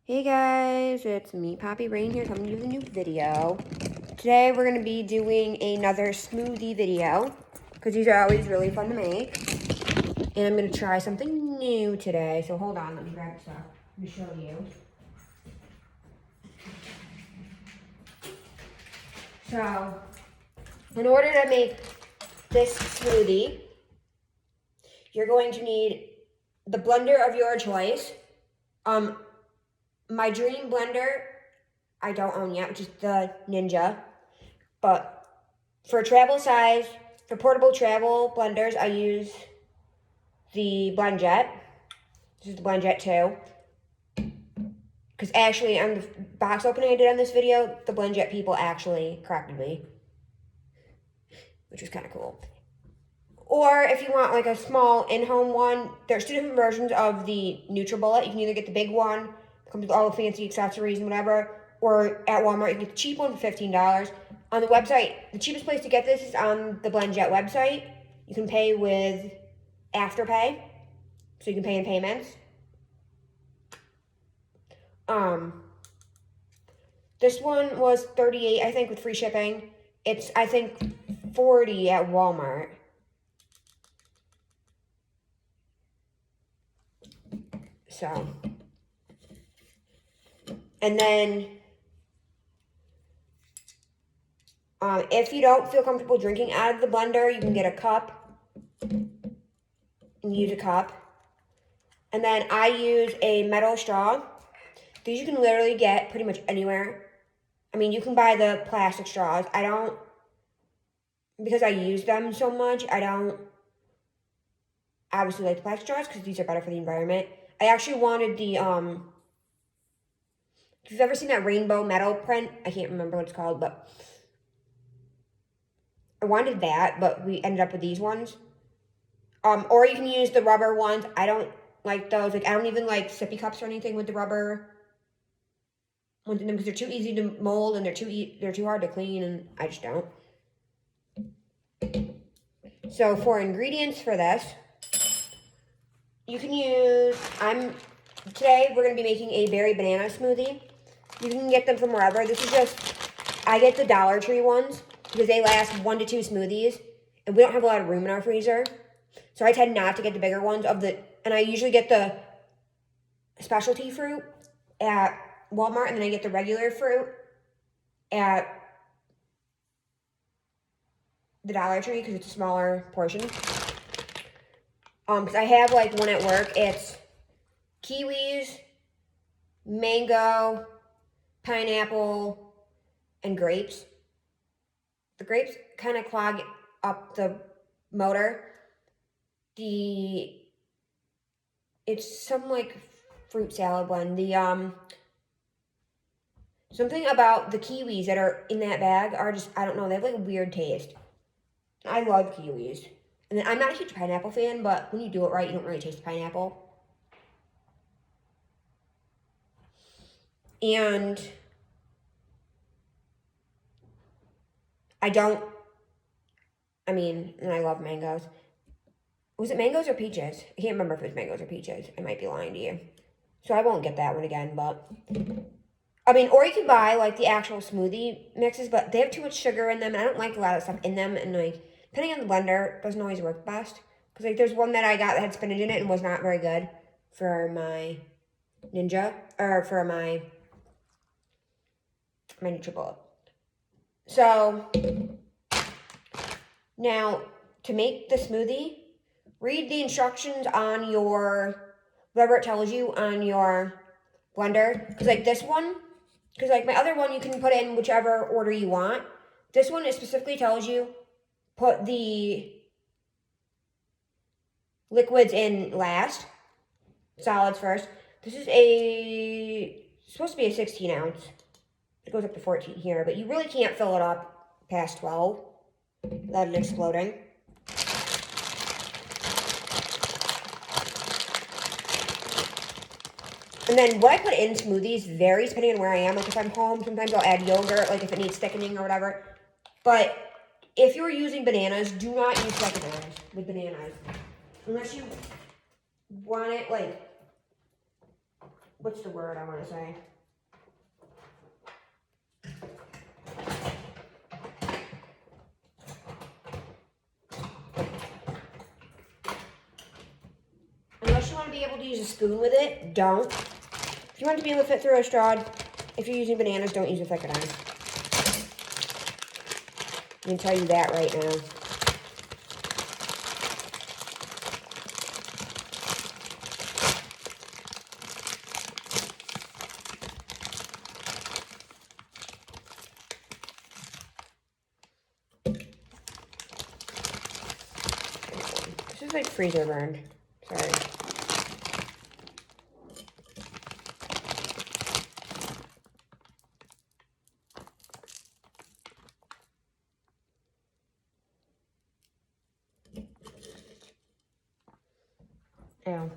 Hey guys, it's me, Poppy Rain here, coming to you with a new video. Today we're going to be doing another smoothie video, because these are always really fun to make. And I'm going to try something new today, so hold on, let me grab stuff to show you. So, in order to make this smoothie, you're going to need the blender of your choice. My dream blender, I don't own yet, which is the Ninja. But for travel size, for portable travel blenders, I use the BlendJet. This is the BlendJet 2. Because actually, on the box opening I did on this video, the BlendJet people actually corrected me, which was kind of cool. Or if you want like a small in-home one, there's two different versions of the NutriBullet. You can either get the big one, that comes with all the fancy accessories and whatever, or at Walmart you can get the cheap one for $15. On the website, the cheapest place to get this is on the BlendJet website. You can pay with Afterpay, so you can pay in payments. This one was $38, I think, with free shipping. It's, I think, $40 at Walmart. So, and then, if you don't feel comfortable drinking out of the blender, you can get a cup and use a cup. And then I use a metal straw. These you can literally get pretty much anywhere. I mean, you can buy the plastic straws. I don't, because I use them so much, I don't obviously like the plastic straws because these are better for the environment. I actually wanted the, if you've ever seen that rainbow metal print, I can't remember what it's called, but I wanted that, but we ended up with these ones. Or you can use the rubber ones. I don't like those. Like, I don't even like sippy cups or anything with the rubber ones in them because they're too easy to mold and they're too hard to clean, and I just don't. So for ingredients for this, you can use, today we're going to be making a berry banana smoothie. You can get them from wherever. This is just, I get the Dollar Tree ones because they last 1 to 2 smoothies, and we don't have a lot of room in our freezer. So I tend not to get the bigger ones and I usually get the specialty fruit at Walmart, and then I get the regular fruit at the Dollar Tree because it's a smaller portion. Because I have like one at work. It's kiwis, mango, pineapple, and grapes. The grapes kind of clog up the motor. It's some like fruit salad blend. Something about the kiwis that are in that bag are just, I don't know, they have like a weird taste. I love kiwis. And then I'm not a huge pineapple fan, but when you do it right, you don't really taste the pineapple. And and I love mangoes. Was it mangoes or peaches? I can't remember if it was mangoes or peaches. I might be lying to you. So I won't get that one again, but or you can buy like the actual smoothie mixes, but they have too much sugar in them, and I don't like a lot of stuff in them, and like, depending on the blender, doesn't always work best. Because like, there's one that I got that had spinach in it and was not very good for my Ninja, or for my NutriBullet. So, now, to make the smoothie, read the instructions on whatever it tells you on your blender. Because like this one, because like my other one, you can put it in whichever order you want. This one, it specifically tells you, put the liquids in last, solids first. This is supposed to be a 16 ounce. It goes up to 14 here, but you really can't fill it up past 12 without it exploding. And then what I put in smoothies varies depending on where I am. Like if I'm home, sometimes I'll add yogurt, like if it needs thickening or whatever. But if you're using bananas, do not use thickeners with bananas. Unless you want it like what's the word I want to say? Unless you want to be able to use a spoon with it, don't. If you want to be able to fit through a straw, if you're using bananas, don't use a thickener. I can tell you that right now. This is like freezer burned. Sorry. Ew.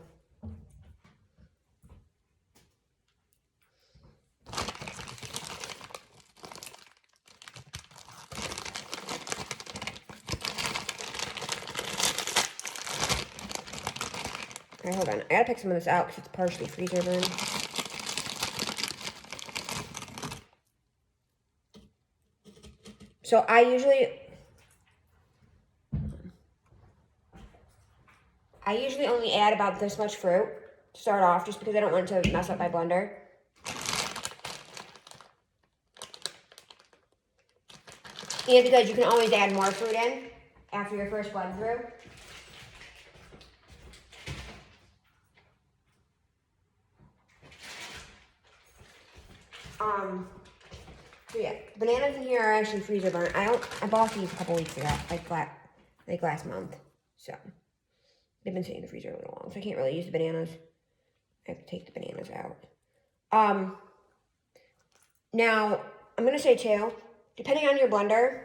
Alright, hold on. I gotta pick some of this out because it's partially freezer burned. So I usually only add about this much fruit to start off just because I don't want it to mess up my blender. And because you can always add more fruit in after your first blend through. So yeah, bananas in here are actually freezer burnt. I bought these a couple weeks ago, like last month. So they've been sitting in the freezer a little long, so I can't really use the bananas. I have to take the bananas out. Now I'm gonna say too, depending on your blender,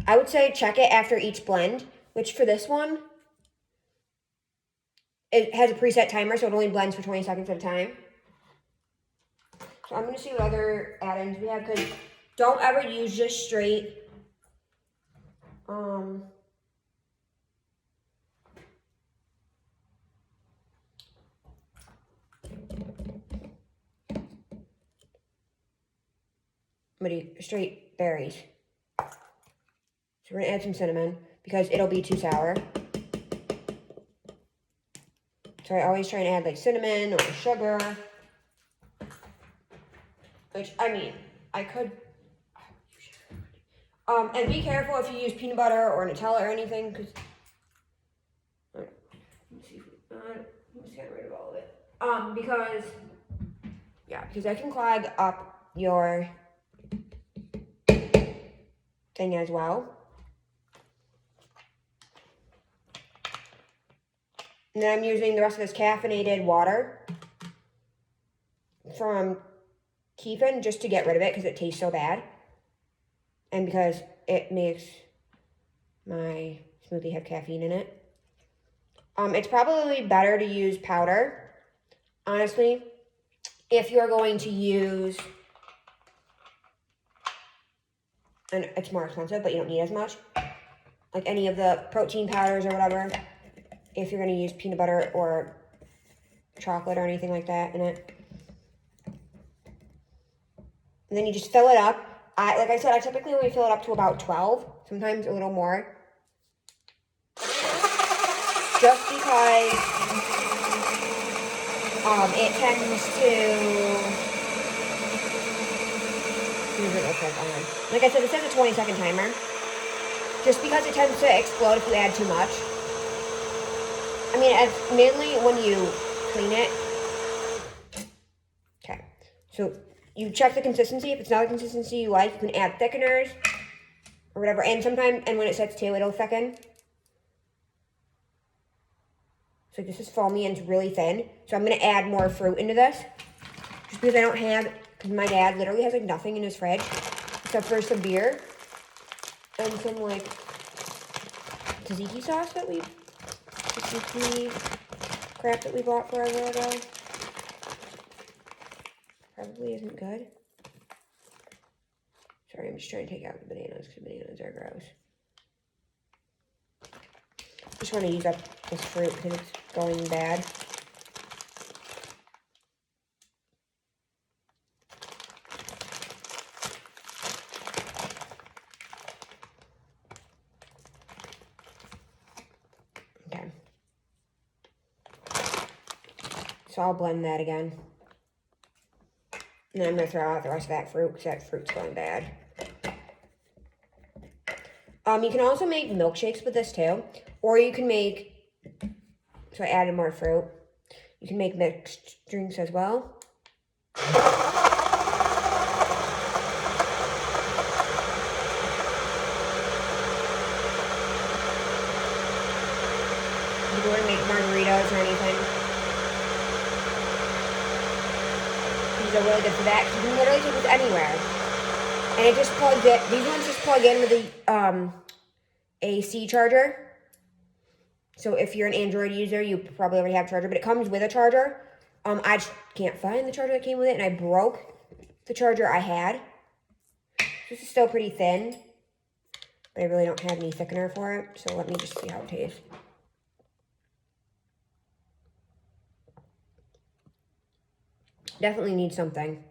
I would say check it after each blend, which for this one, it has a preset timer, so it only blends for 20 seconds at a time. So I'm going to see what other add-ins we have, because don't ever use just straight, I'm going to do straight berries. So we're going to add some cinnamon, because it'll be too sour. So I always try and add like cinnamon or sugar. Which, I mean, I could. And be careful if you use peanut butter or Nutella or anything, because. Let me see if I'm just getting rid of all of it. Because that can clog up your thing as well. And then I'm using the rest of this caffeinated water from Keefin just to get rid of it because it tastes so bad. And because it makes my smoothie have caffeine in it. It's probably better to use powder, honestly, if you're going to use, and it's more expensive, but you don't need as much, like any of the protein powders or whatever, if you're going to use peanut butter or chocolate or anything like that in it. And then you just fill it up. Like I said, I typically only fill it up to about 12, sometimes a little more. Just because it tends to... Like I said, it says a 20-second timer. Just because it tends to explode if you add too much. I mean, it's mainly when you clean it. Okay, so you check the consistency. If it's not the consistency you like, you can add thickeners or whatever. And sometimes, and when it sets to, it'll thicken. So this is foamy and it's really thin. So I'm going to add more fruit into this. Just because I don't have, because my dad literally has like nothing in his fridge. Except for some beer. And some like tzatziki sauce that we, tzatziki crap that we bought forever ago. Probably isn't good. Sorry, I'm just trying to take out the bananas because bananas are gross. Just want to use up this fruit because it's going bad. So I'll blend that again. And then I'm going to throw out the rest of that fruit because that fruit's going bad. You can also make milkshakes with this too. Or you can make, so I added more fruit. You can make mixed drinks as well. You can make margaritas or anything. These are really good for that. You can literally take this anywhere. And it just plugs it. These ones just plug in with the AC charger. So if you're an Android user, you probably already have a charger, but it comes with a charger. I just can't find the charger that came with it, and I broke the charger I had. This is still pretty thin, but I really don't have any thickener for it, so let me just see how it tastes. Definitely need something.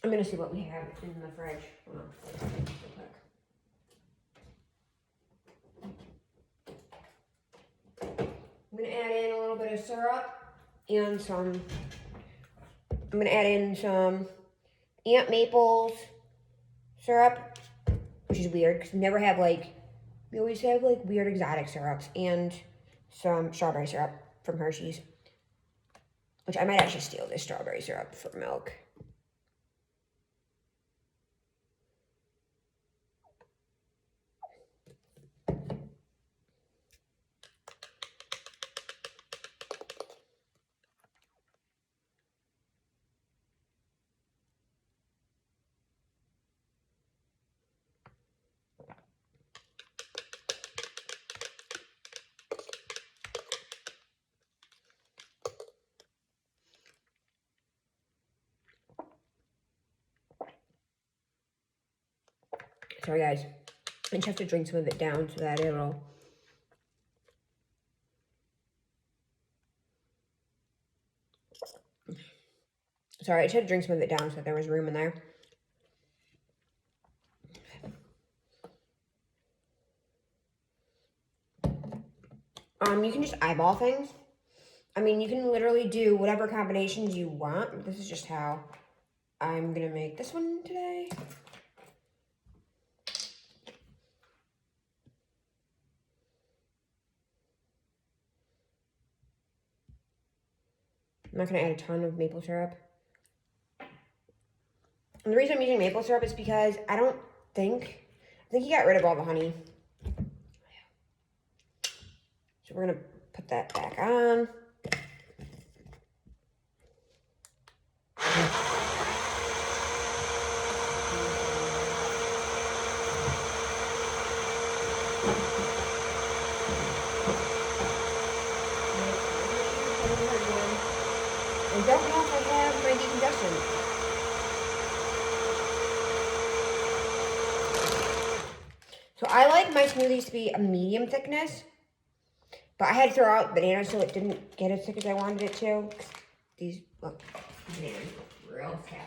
I'm going to see what we have in the fridge. Hold on. I'm going to add in a little bit of syrup and some, I'm going to add in some Aunt Maple's syrup, which is weird because we never have like, we always have like weird exotic syrups, and some strawberry syrup from Hershey's, which I might actually steal this strawberry syrup for milk. Sorry guys, I just have to drink some of it down so that it'll, sorry, I just had to drink some of it down so that there was room in there. You can just eyeball things. I mean, you can literally do whatever combinations you want. This is just how I'm gonna make this one today. I'm not gonna add a ton of maple syrup. And the reason I'm using maple syrup is because I think he got rid of all the honey. So we're gonna put that back on. I don't know if I have my decongestant. So I like my smoothies to be a medium thickness, but I had to throw out bananas so it didn't get as thick as I wanted it to. These, look, bananas look real fresh.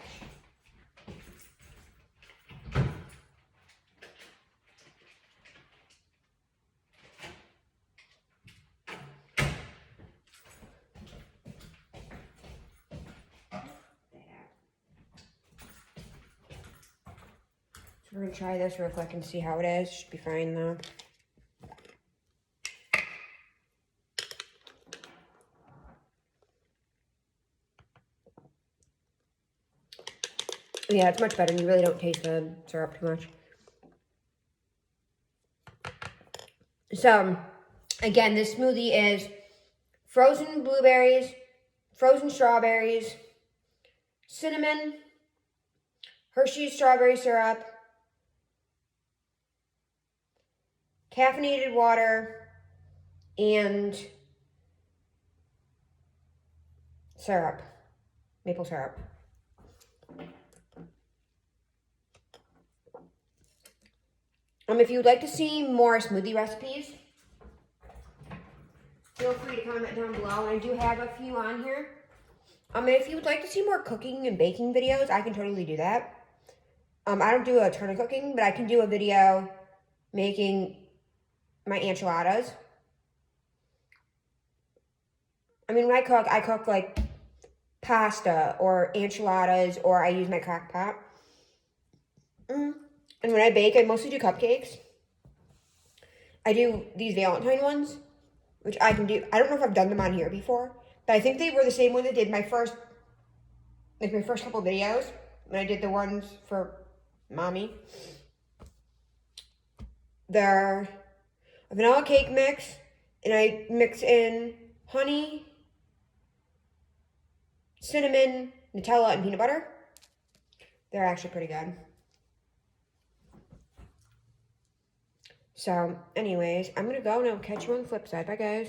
So we're gonna try this real quick and see how it is. Should be fine though. Yeah, it's much better. You really don't taste the syrup too much. So, again, this smoothie is frozen blueberries, frozen strawberries, cinnamon, Hershey's strawberry syrup, caffeinated water, and syrup, maple syrup. If you would like to see more smoothie recipes, feel free to comment down below. I do have a few on here. If you would like to see more cooking and baking videos, I can totally do that. I don't do a ton of cooking, but I can do a video making my enchiladas. I mean, when I cook like pasta or enchiladas, or I use my crock pot. And when I bake, I mostly do cupcakes. I do these Valentine ones, which I can do. I don't know if I've done them on here before, but I think they were the same one that did my first couple videos when I did the ones for mommy. They're a vanilla cake mix, and I mix in honey, cinnamon, Nutella, and peanut butter. They're actually pretty good. So, anyways, I'm going to go and I'll catch you on the flip side. Bye, guys.